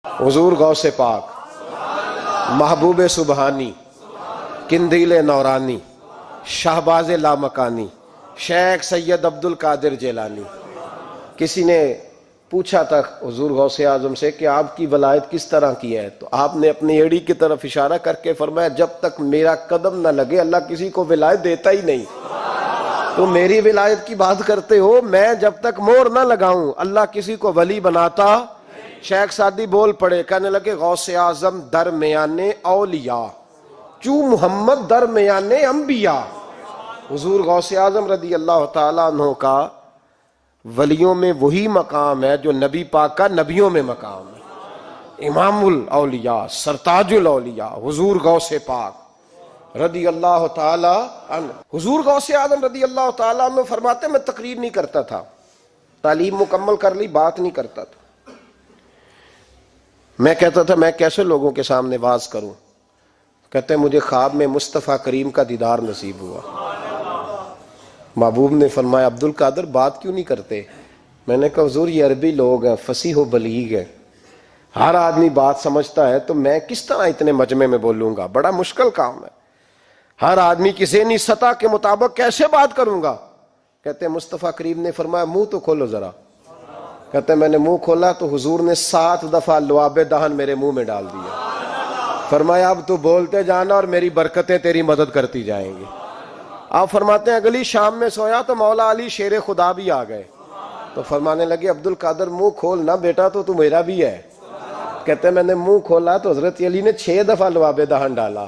حضور غوث پاک، محبوب سبحانی، قندیل نورانی، شہباز لامکانی، شیخ سید عبد القادر جیلانی۔ کسی نے پوچھا تھا حضور غوث اعظم سے کہ آپ کی ولایت کس طرح کی ہے، تو آپ نے اپنی ایڑی کی طرف اشارہ کر کے فرمایا جب تک میرا قدم نہ لگے اللہ کسی کو ولایت دیتا ہی نہیں۔ تو میری ولایت کی بات کرتے ہو، میں جب تک مور نہ لگاؤں اللہ کسی کو ولی بناتا۔ شیخ سعدی بول پڑے، کہنے لگے غوث اعظم درمیان اولیاء چوں محمد درمیان انبیاء۔ حضور غوث اعظم رضی اللہ تعالیٰ عنہ کا ولیوں میں وہی مقام ہے جو نبی پاک کا نبیوں میں مقام ہے۔ امام الاولیاء، سرتاج الاولیاء حضور غوث پاک رضی اللہ تعالی عنہ۔ حضور غوث اعظم رضی اللہ تعالی عنہ فرماتے میں تقریر نہیں کرتا تھا، تعلیم مکمل کر لی بات نہیں کرتا تھا۔ میں کہتا تھا میں کیسے لوگوں کے سامنے واز کروں؟ کہتے ہیں مجھے خواب میں مصطفیٰ کریم کا دیدار نصیب ہوا۔ محبوب نے فرمایا عبد القادر بات کیوں نہیں کرتے؟ میں نے کہا حضور یہ عربی لوگ ہیں، فصیح و بلیغ ہیں، ہر آدمی بات سمجھتا ہے، تو میں کس طرح اتنے مجمع میں بولوں گا؟ بڑا مشکل کام ہے، ہر آدمی کی ذہنی سطح کے مطابق کیسے بات کروں گا؟ کہتے ہیں مصطفیٰ کریم نے فرمایا منہ تو کھولو ذرا۔ کہتے ہیں میں نے منہ کھولا تو حضور نے 7 دفعہ لعاب دہن میرے منہ میں ڈال دیا۔ فرمایا اب تو بولتے جانا اور میری برکتیں تیری مدد کرتی جائیں گی۔ آپ فرماتے ہیں اگلی شام میں سویا تو مولا علی شیر خدا بھی آ گئے، تو فرمانے لگے عبد القادر منہ کھول نا بیٹا، تو میرا بھی ہے۔ کہتے ہیں میں نے منہ کھولا تو حضرت علی نے 6 دفعہ لعاب دہن ڈالا۔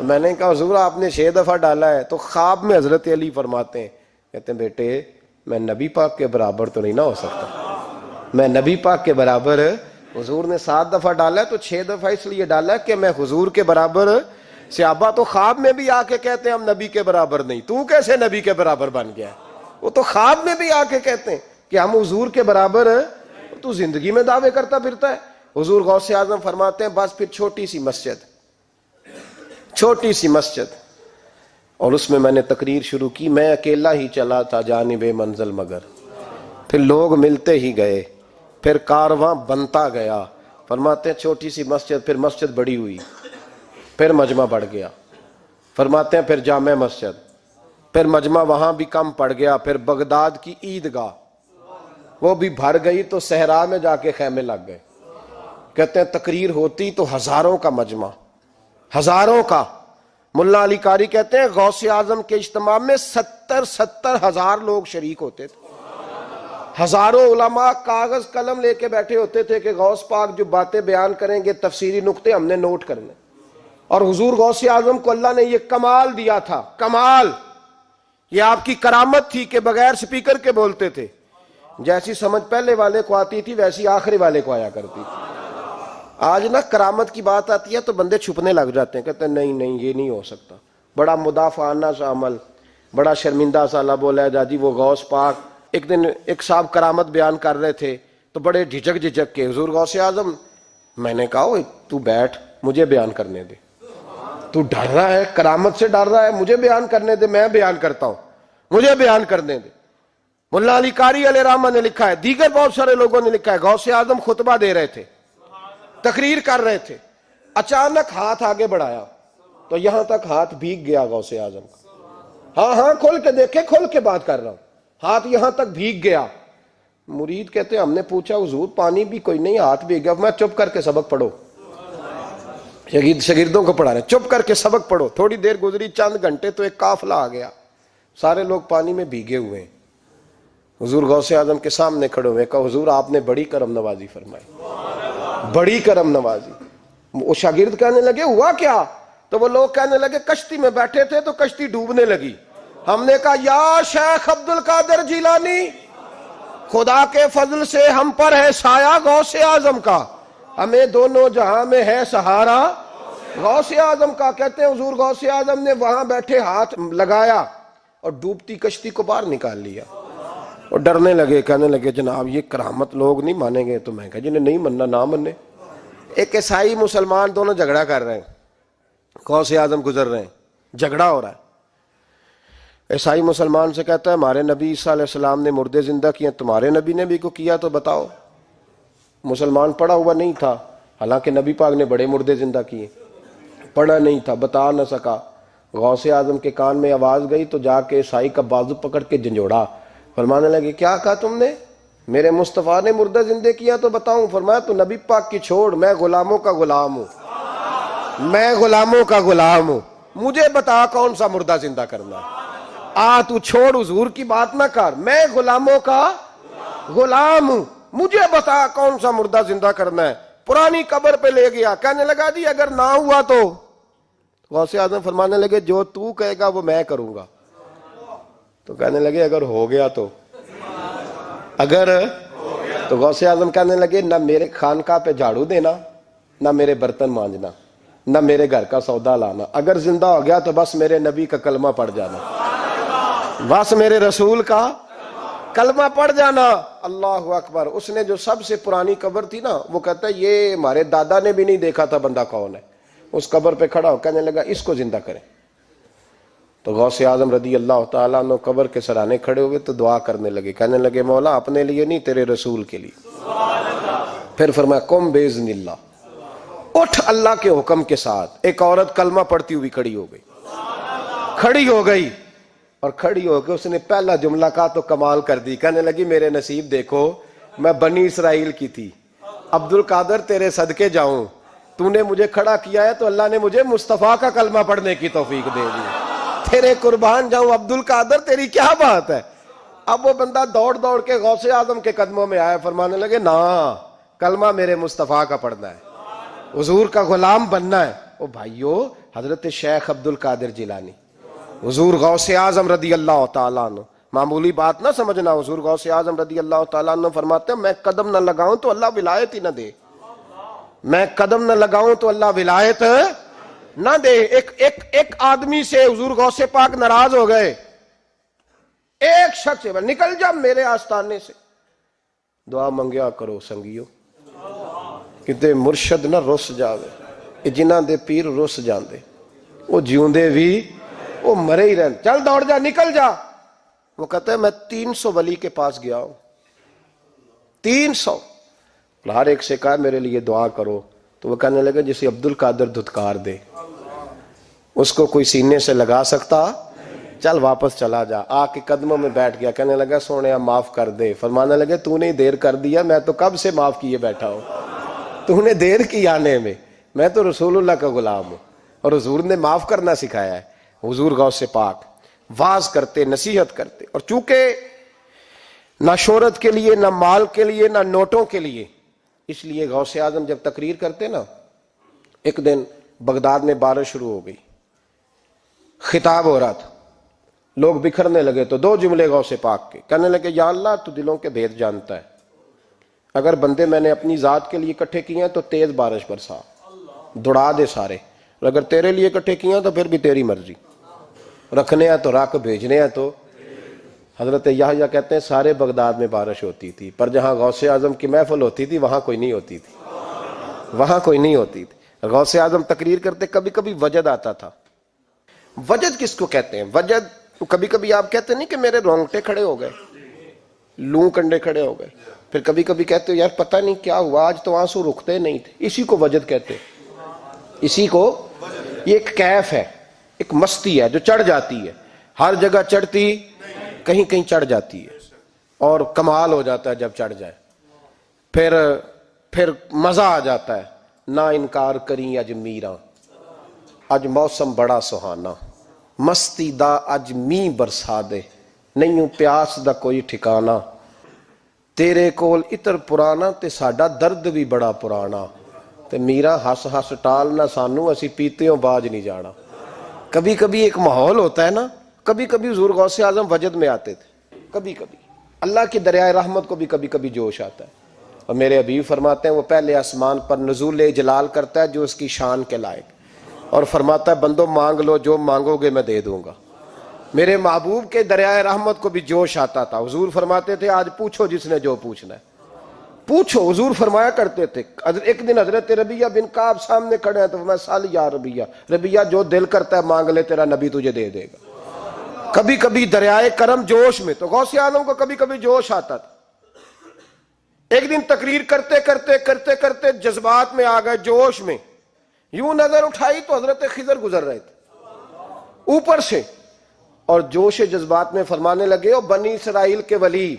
میں نے کہا حضور آپ نے 6 دفعہ ڈالا ہے، تو خواب میں حضرت علی فرماتے ہیں، کہتے ہیں بیٹے میں نبی پاک کے برابر تو نہیں نہ ہو سکتا، میں نبی پاک کے برابر، حضور نے 7 دفعہ ڈالا ہے تو 6 دفعہ اس لیے ڈالا ہے کہ میں حضور کے برابر۔ صحابہ تو خواب میں بھی آ کے کہتے ہیں ہم نبی کے برابر نہیں، تو کیسے نبی کے برابر بن گیا؟ وہ تو خواب میں بھی آ کے کہتے ہیں کہ ہم حضور کے برابر، تو زندگی میں دعوے کرتا پھرتا ہے۔ حضور غوث اعظم فرماتے ہیں بس پھر چھوٹی سی مسجد، اور اس میں نے تقریر شروع کی، میں اکیلا ہی چلا تھا جانب منزل مگر، پھر لوگ ملتے ہی گئے، پھر کارواں بنتا گیا۔ فرماتے ہیں چھوٹی سی مسجد، پھر مسجد بڑی ہوئی، پھر مجمع بڑھ گیا۔ فرماتے ہیں پھر جامع مسجد، پھر مجمع وہاں بھی کم پڑ گیا، پھر بغداد کی عیدگاہ وہ بھی بھر گئی تو صحرا میں جا کے خیمے لگ گئے۔ کہتے ہیں تقریر ہوتی تو ہزاروں کا مجمع، ہزاروں کا۔ ملا علی قاری کہتے ہیں غوث اعظم کے اجتماع میں 70 ہزار لوگ شریک ہوتے تھے، ہزاروں علماء کاغذ قلم لے کے بیٹھے ہوتے تھے کہ غوث پاک جو باتیں بیان کریں گے تفسیری نقطے ہم نے نوٹ کرنے۔ اور حضور غوث اعظم کو اللہ نے یہ کمال دیا تھا، کمال، یہ آپ کی کرامت تھی کہ بغیر سپیکر کے بولتے تھے، جیسی سمجھ پہلے والے کو آتی تھی ویسی آخری والے کو آیا کرتی تھی۔ آج نا کرامت کی بات آتی ہے تو بندے چھپنے لگ جاتے ہیں، کہتے ہیں نہیں یہ نہیں ہو سکتا، بڑا مدافعانہ سا عمل، بڑا شرمندہ سا لب و لہجہ جی وہ غوث پاک۔ ایک دن ایک صاحب کرامت بیان کر رہے تھے تو بڑے جھجک کے حضور غوث اعظم، میں نے کہا تو بیٹھ مجھے بیان کرنے دے، تو ڈر رہا ہے کرامت سے ڈر رہا ہے، مجھے بیان کرنے دے، میں بیان کرتا ہوں، مجھے بیان کرنے دے۔ ملا علی قاری علیہ رحمہ نے لکھا ہے، دیگر بہت سارے لوگوں نے لکھا ہے، غوث اعظم خطبہ دے رہے تھے، تقریر کر رہے تھے، اچانک ہاتھ آگے بڑھایا تو یہاں تک ہاتھ بھیگ گیا غوث اعظم کا۔ ہاں کھول کے دیکھے، کھول کے بات کر رہا ہوں، ہاتھ یہاں تک بھیگ گیا۔ مرید کہتے ہیں ہم نے پوچھا حضور پانی بھی کوئی نہیں، ہاتھ بھیگ گیا۔ میں چپ کر کے سبق پڑھو، شاگردوں کو پڑھا رہے چپ کر کے سبق پڑھو۔ تھوڑی دیر گزری، چند گھنٹے تو ایک قافلہ آ گیا، سارے لوگ پانی میں بھیگے ہوئے ہیں۔ حضور غوث اعظم کے سامنے کھڑے ہوئے، کہا حضور آپ نے بڑی کرم نوازی فرمائی، بڑی کرم نوازی۔ وہ شاگرد کہنے لگے ہوا کیا؟ تو وہ لوگ کہنے لگے کشتی میں بیٹھے تھے تو کشتی ڈوبنے لگی، ہم نے کہا یا شیخ عبد القادر جیلانی، خدا کے فضل سے ہم پر ہے سایہ غوث اعظم کا، ہمیں دونوں جہاں میں ہے سہارا غوث اعظم کا۔ کہتے ہیں حضور غوث اعظم نے وہاں بیٹھے ہاتھ لگایا اور ڈوبتی کشتی کو باہر نکال لیا، اور ڈرنے لگے، کہنے لگے جناب یہ کرامت لوگ نہیں مانیں گے۔ تو میں کہا جنہیں نہیں مننا نہ منے۔ ایک عیسائی مسلمان دونوں جھگڑا کر رہے ہیں، غوث اعظم گزر رہے ہیں، جھگڑا ہو رہا ہے۔ عیسائی مسلمان سے کہتا ہے ہمارے نبی عیسیٰ علیہ السلام نے مردے زندہ کیے، تمہارے نبی نے بھی کو کیا تو بتاؤ۔ مسلمان پڑھا ہوا نہیں تھا، حالانکہ نبی پاک نے بڑے مردے زندہ کیے، پڑھا نہیں تھا، بتا نہ سکا۔ غوث اعظم کے کان میں آواز گئی تو جا کے عیسائی کا بازو پکڑ کے جھنجھوڑا، فرمانے لگے کیا کہا تم نے؟ میرے مصطفیٰ نے مردہ زندہ کیا تو بتاؤں؟ فرمایا تو نبی پاک کی چھوڑ، میں غلاموں کا غلام ہوں، میں غلاموں کا غلام ہوں، مجھے بتا کون سا مردہ زندہ کرنا ہے۔ تو چھوڑ حضور کی بات نہ کر، میں غلاموں کا غلام ہوں، مجھے بتا کون سا مردہ زندہ کرنا ہے۔ پرانی قبر پہ لے گیا، کہنے لگا جی اگر نہ ہوا تو؟ غوث اعظم فرمانے لگے جو تو کہے گا وہ میں کروں گا۔ تو کہنے لگے اگر ہو گیا تو؟ اگر تو غوث اعظم کہنے لگے نہ میرے خانقاہ پہ جھاڑو دینا، نہ میرے برتن مانجنا، نہ میرے گھر کا سودا لانا، اگر زندہ ہو گیا تو بس میرے نبی کا کلمہ پڑھ جانا، بس میرے رسول کا کلمہ پڑھ جانا۔ اللہ اکبر۔ اس نے جو سب سے پرانی قبر تھی نا، وہ کہتا ہے یہ ہمارے دادا نے بھی نہیں دیکھا تھا بندہ کون ہے۔ اس قبر پہ کھڑا ہو کہنے لگا اس کو زندہ کریں۔ تو غوث اعظم رضی اللہ تعالیٰ عنہ قبر کے سرانے کھڑے ہوئے تو دعا کرنے لگے، کہنے لگے مولا اپنے لیے نہیں، تیرے رسول کے لیے۔ پھر فرمایا قم باذن اللہ، اٹھ اللہ کے حکم کے ساتھ۔ ایک عورت کلمہ پڑھتی ہوئی کھڑی ہو گئی، کھڑی ہو گئی، اور کھڑی ہو کے اس نے پہلا جملہ کہا تو کمال کر دی، کہنے لگی میرے نصیب دیکھو، میں بنی اسرائیل کی تھی، عبد القادر تیرے صدقے جاؤں، تو نے مجھے کھڑا کیا ہے تو اللہ نے مجھے مصطفیٰ کا کلمہ پڑھنے کی توفیق دے دی، تیرے قربان جاؤں عبد القادر، تیری کیا بات ہے۔ اب وہ بندہ دوڑ دوڑ کے غوث اعظم کے قدموں میں آیا، فرمانے لگے نا کلمہ میرے مصطفیٰ کا پڑھنا ہے، حضور کا غلام بننا ہے۔ او بھائیو، حضرت شیخ عبد القادر جیلانی، حضور غوث اعظم رضی اللہ تعالیٰ عنہ، معمولی بات نہ سمجھنا، حضور غوث اعظم رضی اللہ تعالیٰ عنہ فرماتے ہیں میں قدم نہ لگاؤں تو اللہ ولایت ہی نہ دے، میں قدم نہ لگاؤں تو اللہ ولایت نہ دے۔ ایک آدمی سے حضور غوث پاک ناراض ہو گئے، ایک شخص سے، نکل جا میرے آستانے سے۔ دعا منگیا کرو سنگیو، کتے مرشد نہ رس جاوے، جنہاں دے پیر رس جاندے، وہ جیوندے بھی وہ مرے ہی رہن، چل دوڑ جا، نکل جا۔ وہ کہتا ہے میں 300 ولی کے پاس گیا ہوں، 300، ہر ایک سے کہا میرے لیے دعا کرو۔ تو وہ کہنے لگا جسے عبد القادر دھتکار دے اس کو کوئی سینے سے لگا سکتا؟ چل واپس چلا جا۔ آ کے قدموں میں بیٹھ گیا، کہنے لگا سونیا معاف کر دے۔ فرمانے لگے تو نے دیر کر دیا، میں تو کب سے معاف کیے بیٹھا ہوں، تو نے دیر کی آنے میں تو رسول اللہ کا غلام ہوں، اور حضور نے معاف کرنا سکھایا ہے۔ حضور غوث پاک واز کرتے، نصیحت کرتے، اور چونکہ نہ شہرت کے لیے، نہ مال کے لیے، نہ نوٹوں کے لیے، اس لیے غوث اعظم جب تقریر کرتے نا، ایک دن بغداد میں بارش شروع ہو گئی، خطاب ہو رہا تھا، لوگ بکھرنے لگے تو 2 جملے غوث پاک کے، کہنے لگے یا اللہ تو دلوں کے بھید جانتا ہے، اگر بندے میں نے اپنی ذات کے لیے اکٹھے کیے ہیں تو تیز بارش برسا، دوڑا دے سارے، اور اگر تیرے لیے اکٹھے کیے ہیں تو پھر بھی تیری مرضی، رکھنے ہیں تو رکھ، بھیجنے ہیں تو۔ حضرت یحییٰ کہتے ہیں سارے بغداد میں بارش ہوتی تھی، پر جہاں غوث اعظم کی محفل ہوتی تھی وہاں کوئی نہیں ہوتی تھی، وہاں کوئی نہیں ہوتی تھی۔ غوث اعظم تقریر کرتے کبھی کبھی وجد آتا تھا۔ وجد کس کو کہتے ہیں؟ وجد کبھی کبھی آپ کہتے نہیں کہ میرے رونگٹے کھڑے ہو گئے، لوں کنڈے کھڑے ہو گئے، پھر کبھی کبھی کہتے ہو یار پتہ نہیں کیا ہوا آج تو آنسو رکتے نہیں تھے، اسی کو وجد کہتے ہیں۔ اسی کو، یہ ایک کیف ہے، ایک مستی ہے جو چڑھ جاتی ہے، ہر جگہ چڑھتی کہیں کہیں چڑھ جاتی ہے، اور کمال ہو جاتا ہے جب چڑھ جائے، پھر مزہ آ جاتا ہے۔ نہ انکار کریں اج میراں، اج موسم بڑا سہانا، مستی دا اج می برسا دے، نہیں پیاس دا کوئی ٹھکانا، تیرے کول اتر پرانا تے ساڈا درد بھی بڑا پرانا، تے میرا ہس ہس ٹال نہ سانو، اسی پیتےوں باج نہیں جانا۔ کبھی کبھی ایک ماحول ہوتا ہے نا، کبھی کبھی حضور غوث اعظم وجد میں آتے تھے، کبھی کبھی اللہ کی دریائے رحمت کو بھی کبھی کبھی جوش آتا ہے، اور میرے حبیب فرماتے ہیں وہ پہلے آسمان پر نزول جلال کرتا ہے جو اس کی شان کے لائق، اور فرماتا ہے بندو مانگ لو جو مانگو گے میں دے دوں گا۔ میرے محبوب کے دریائے رحمت کو بھی جوش آتا تھا، حضور فرماتے تھے آج پوچھو جس نے جو پوچھنا ہے پوچھو۔ حضور فرمایا کرتے تھے، ایک دن حضرت ربیہ بن کعب سامنے کھڑے ہیں تو فرمایا سال یا ربیہ، ربیہ جو دل کرتا ہے مانگ لے تیرا نبی تجھے دے دے گا۔ کبھی کبھی دریائے کرم جوش میں، تو غوث اعظم کو کبھی کبھی جوش آتا تھا، ایک دن تقریر کرتے کرتے کرتے کرتے جذبات میں آ گئے، جوش میں، یوں نظر اٹھائی تو حضرت خضر گزر رہے تھے اوپر سے، اور جوش جذبات میں فرمانے لگے، او بنی اسرائیل کے ولی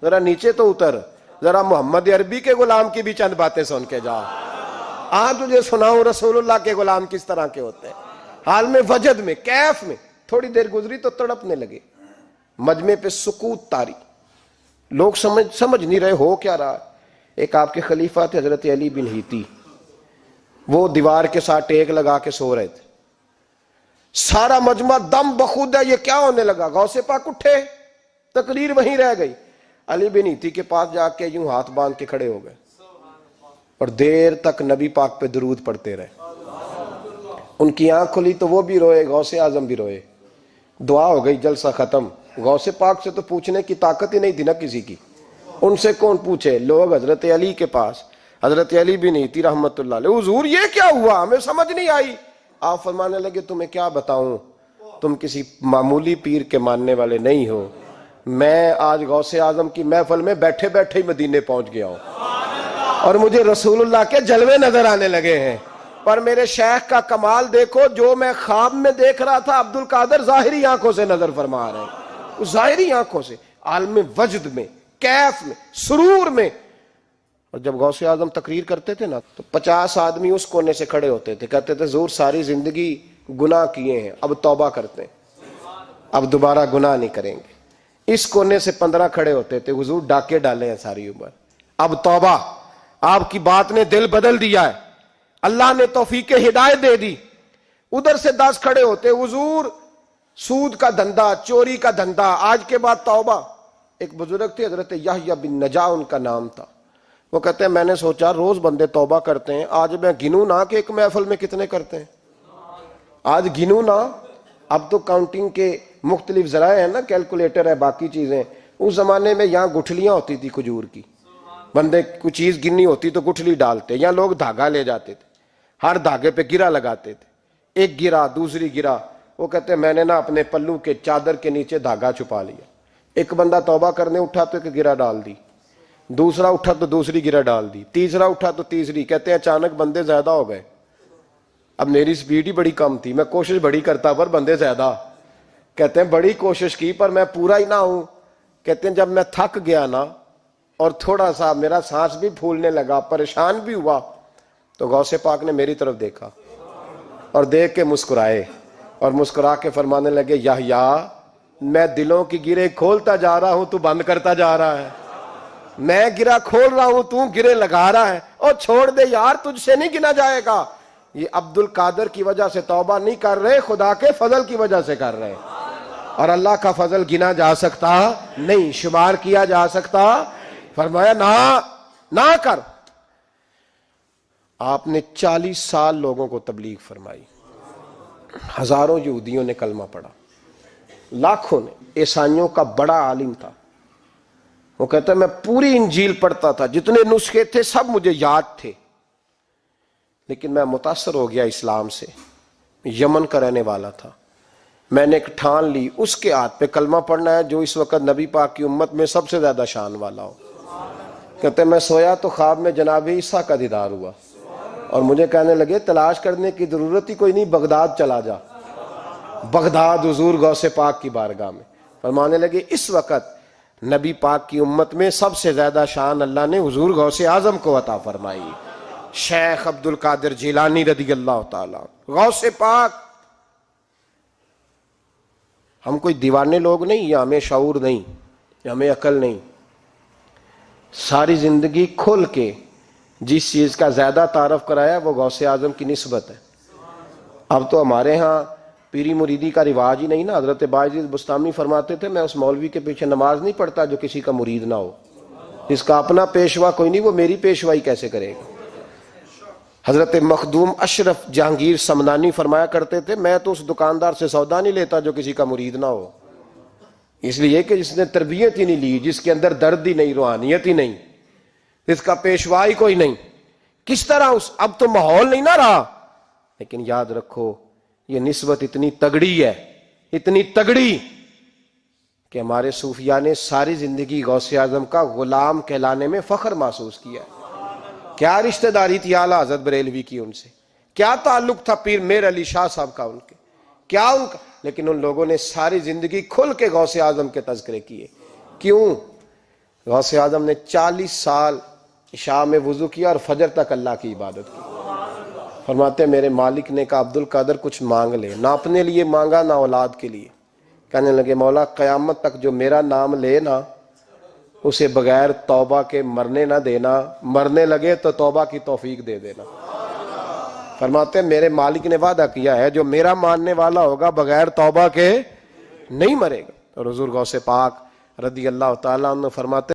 ذرا نیچے تو اتر، ذرا محمد عربی کے غلام کی بھی چند باتیں سن کے جا، آج تجھے سناؤں رسول اللہ کے غلام کس طرح کے ہوتے ہیں۔ حال میں وجد میں، کیف میں، تھوڑی دیر گزری تو تڑپنے لگے، مجمع پہ سکوت طاری، لوگ سمجھ نہیں رہے ہو کیا رہا۔ ایک آپ کے خلیفہ تھے حضرت علی بن ہیتی، وہ دیوار کے ساتھ ٹیک لگا کے سو رہے تھے، سارا مجمع دم بخود ہے، یہ کیا ہونے لگا؟ غوث پاک اٹھے، تقریر وہیں رہ گئی، علی بن ہیتی کے پاس جا کے یوں ہاتھ باندھ کے کھڑے ہو گئے اور دیر تک نبی پاک پہ درود پڑھتے رہے۔ ان کی آنکھ کھلی تو وہ بھی روئے، غوث اعظم بھی روئے، دعا ہو گئی، جلسہ ختم۔ غوث پاک سے تو پوچھنے کی طاقت ہی نہیں تھی نا کسی کی، ان سے کون پوچھے؟ لوگ حضرت علی کے پاس، حضرت علی بن ہیتی رحمت اللہ علیہ، حضور یہ کیا ہوا؟ ہمیں سمجھ نہیں آئی۔ آپ فرمانے لگے، تمہیں کیا بتاؤں، تم کسی معمولی پیر کے ماننے والے نہیں ہو، میں آج غوث اعظم کی محفل میں بیٹھے بیٹھے ہی مدینے پہنچ گیا ہوں اور مجھے رسول اللہ کے جلوے نظر آنے لگے ہیں، پر میرے شیخ کا کمال دیکھو، جو میں خواب میں دیکھ رہا تھا عبد القادر ظاہری آنکھوں سے نظر فرما رہے ہیں، ظاہری آنکھوں سے، عالم وجد میں، کیف میں، سرور میں۔ اور جب غوث اعظم تقریر کرتے تھے نا تو 50 آدمی اس کونے سے کھڑے ہوتے تھے، کہتے تھے حضور ساری زندگی گناہ کیے ہیں، اب توبہ کرتے ہیں، اب دوبارہ گناہ نہیں کریں گے۔ اس کونے سے 15 کھڑے ہوتے تھے، حضور ڈاکے ڈالے ہیں ساری عمر، اب توبہ، آپ کی بات نے دل بدل دیا ہے، اللہ نے توفیق ہدایت دے دی۔ ادھر سے 10 کھڑے ہوتے، حضور سود کا دھندا، چوری کا دھندا، آج کے بعد توبہ۔ ایک بزرگ تھے حضرت یحییٰ بن نجا ان کا نام تھا، وہ کہتے ہیں میں نے سوچا روز بندے توبہ کرتے ہیں، آج میں گنوں نہ کہ ایک محفل میں کتنے کرتے ہیں، آج گنوں نہ۔ اب تو کاؤنٹنگ کے مختلف ذرائع ہیں نا، کیلکولیٹر ہے، باقی چیزیں۔ اس زمانے میں یہاں گٹھلیاں ہوتی تھی کھجور کی، بندے کوئی چیز گننی ہوتی تو گٹھلی ڈالتے، یا لوگ دھاگا لے جاتے تھے، ہر دھاگے پہ گرا لگاتے تھے، ایک گرا دوسری گرا، وہ کہتے ہیں میں نے نا اپنے پلو کے چادر کے نیچے دھاگا چھپا لیا، ایک بندہ توبہ کرنے اٹھا تو ایک گرا ڈال دی، دوسرا اٹھا تو دوسری گرہ ڈال دی، تیسرا اٹھا تو تیسری۔ کہتے ہیں اچانک بندے زیادہ ہو گئے، اب میری سپیڈ ہی بڑی کم تھی، میں کوشش بڑی کرتا پر بندے زیادہ۔ کہتے ہیں بڑی کوشش کی پر میں پورا ہی نہ ہوں۔ کہتے ہیں جب میں تھک گیا نا اور تھوڑا سا میرا سانس بھی پھولنے لگا، پریشان بھی ہوا، تو غوث پاک نے میری طرف دیکھا اور دیکھ کے مسکرائے اور مسکرا کے فرمانے لگے، یحییٰ میں دلوں کی گرے کھولتا جا رہا ہوں، تو بند کرتا جا رہا ہے، میں گرا کھول رہا ہوں، تو گرے لگا رہا ہے، اور چھوڑ دے یار، تجھ سے نہیں گنا جائے گا۔ یہ عبد القادر کی وجہ سے توبہ نہیں کر رہے، خدا کے فضل کی وجہ سے کر رہے، اور اللہ کا فضل گنا جا سکتا نہیں، شمار کیا جا سکتا۔ فرمایا نہ کر۔ آپ نے 40 سال لوگوں کو تبلیغ فرمائی، ہزاروں یہودیوں نے کلمہ پڑھا، لاکھوں نے۔ عیسائیوں کا بڑا عالم تھا، وہ کہتا ہے میں پوری انجیل پڑھتا تھا، جتنے نسخے تھے سب مجھے یاد تھے، لیکن میں متاثر ہو گیا اسلام سے۔ یمن کا رہنے والا تھا، میں نے ایک ٹھان لی اس کے ہاتھ پہ کلمہ پڑھنا ہے جو اس وقت نبی پاک کی امت میں سب سے زیادہ شان والا ہو۔ کہتے ہیں میں سویا تو خواب میں جناب عیسیٰ کا دیدار ہوا، اور مجھے کہنے لگے تلاش کرنے کی ضرورت ہی کوئی نہیں، بغداد چلا جا، بغداد حضور غوث پاک کی بارگاہ میں۔ فرمانے لگے اس وقت نبی پاک کی امت میں سب سے زیادہ شان اللہ نے حضور غوث اعظم کو عطا فرمائی، شیخ عبد القادر جیلانی رضی اللہ تعالیٰ، غوث پاک۔ ہم کوئی دیوانے لوگ نہیں، یا ہمیں شعور نہیں، یا ہمیں عقل نہیں، ساری زندگی کھل کے جس چیز کا زیادہ تعارف کرایا وہ غوث اعظم کی نسبت ہے۔ اب تو ہمارے ہاں پیری مریدی کا رواج ہی نہیں نا۔ حضرت باعزید بستامی فرماتے تھے میں اس مولوی کے پیچھے نماز نہیں پڑھتا جو کسی کا مرید نہ ہو، جس کا اپنا پیشوا کوئی نہیں وہ میری پیشوائی کیسے کرے گا۔ حضرت مخدوم اشرف جہانگیر سمنانی فرمایا کرتے تھے میں تو اس دکاندار سے سودا نہیں لیتا جو کسی کا مرید نہ ہو، اس لیے کہ جس نے تربیت ہی نہیں لی، جس کے اندر درد ہی نہیں، روحانیت ہی نہیں، جس کا پیشوا ہی کوئی نہیں، کس طرح اب تو ماحول نہیں نہ رہا۔ لیکن یاد رکھو یہ نسبت اتنی تگڑی ہے، اتنی تگڑی کہ ہمارے صوفیاء نے ساری زندگی غوث اعظم کا غلام کہلانے میں فخر محسوس کیا ہے۔ کیا رشتہ داری تھی اعلیٰ حضرت بریلوی کی ان سے، کیا تعلق تھا پیر میر علی شاہ صاحب کا ان کے، کیا ان کا، لیکن ان لوگوں نے ساری زندگی کھل کے غوث اعظم کے تذکرے کیے۔ کیوں؟ غوث اعظم نے 40 سال عشاء میں وضو کیا اور فجر تک اللہ کی عبادت کی۔ فرماتے ہیں میرے مالک نے کہا عبد القادر کچھ مانگ لے، نہ اپنے لیے مانگا نہ اولاد کے لیے۔ کہنے لگے مولا قیامت تک جو میرا نام لے نا اسے بغیر توبہ کے مرنے نہ دینا، مرنے لگے تو توبہ کی توفیق دے دینا۔ فرماتے ہیں میرے مالک نے وعدہ کیا ہے جو میرا ماننے والا ہوگا بغیر توبہ کے نہیں مرے گا۔ اور حضور غوث پاک رضی اللہ تعالیٰ عنہ فرماتے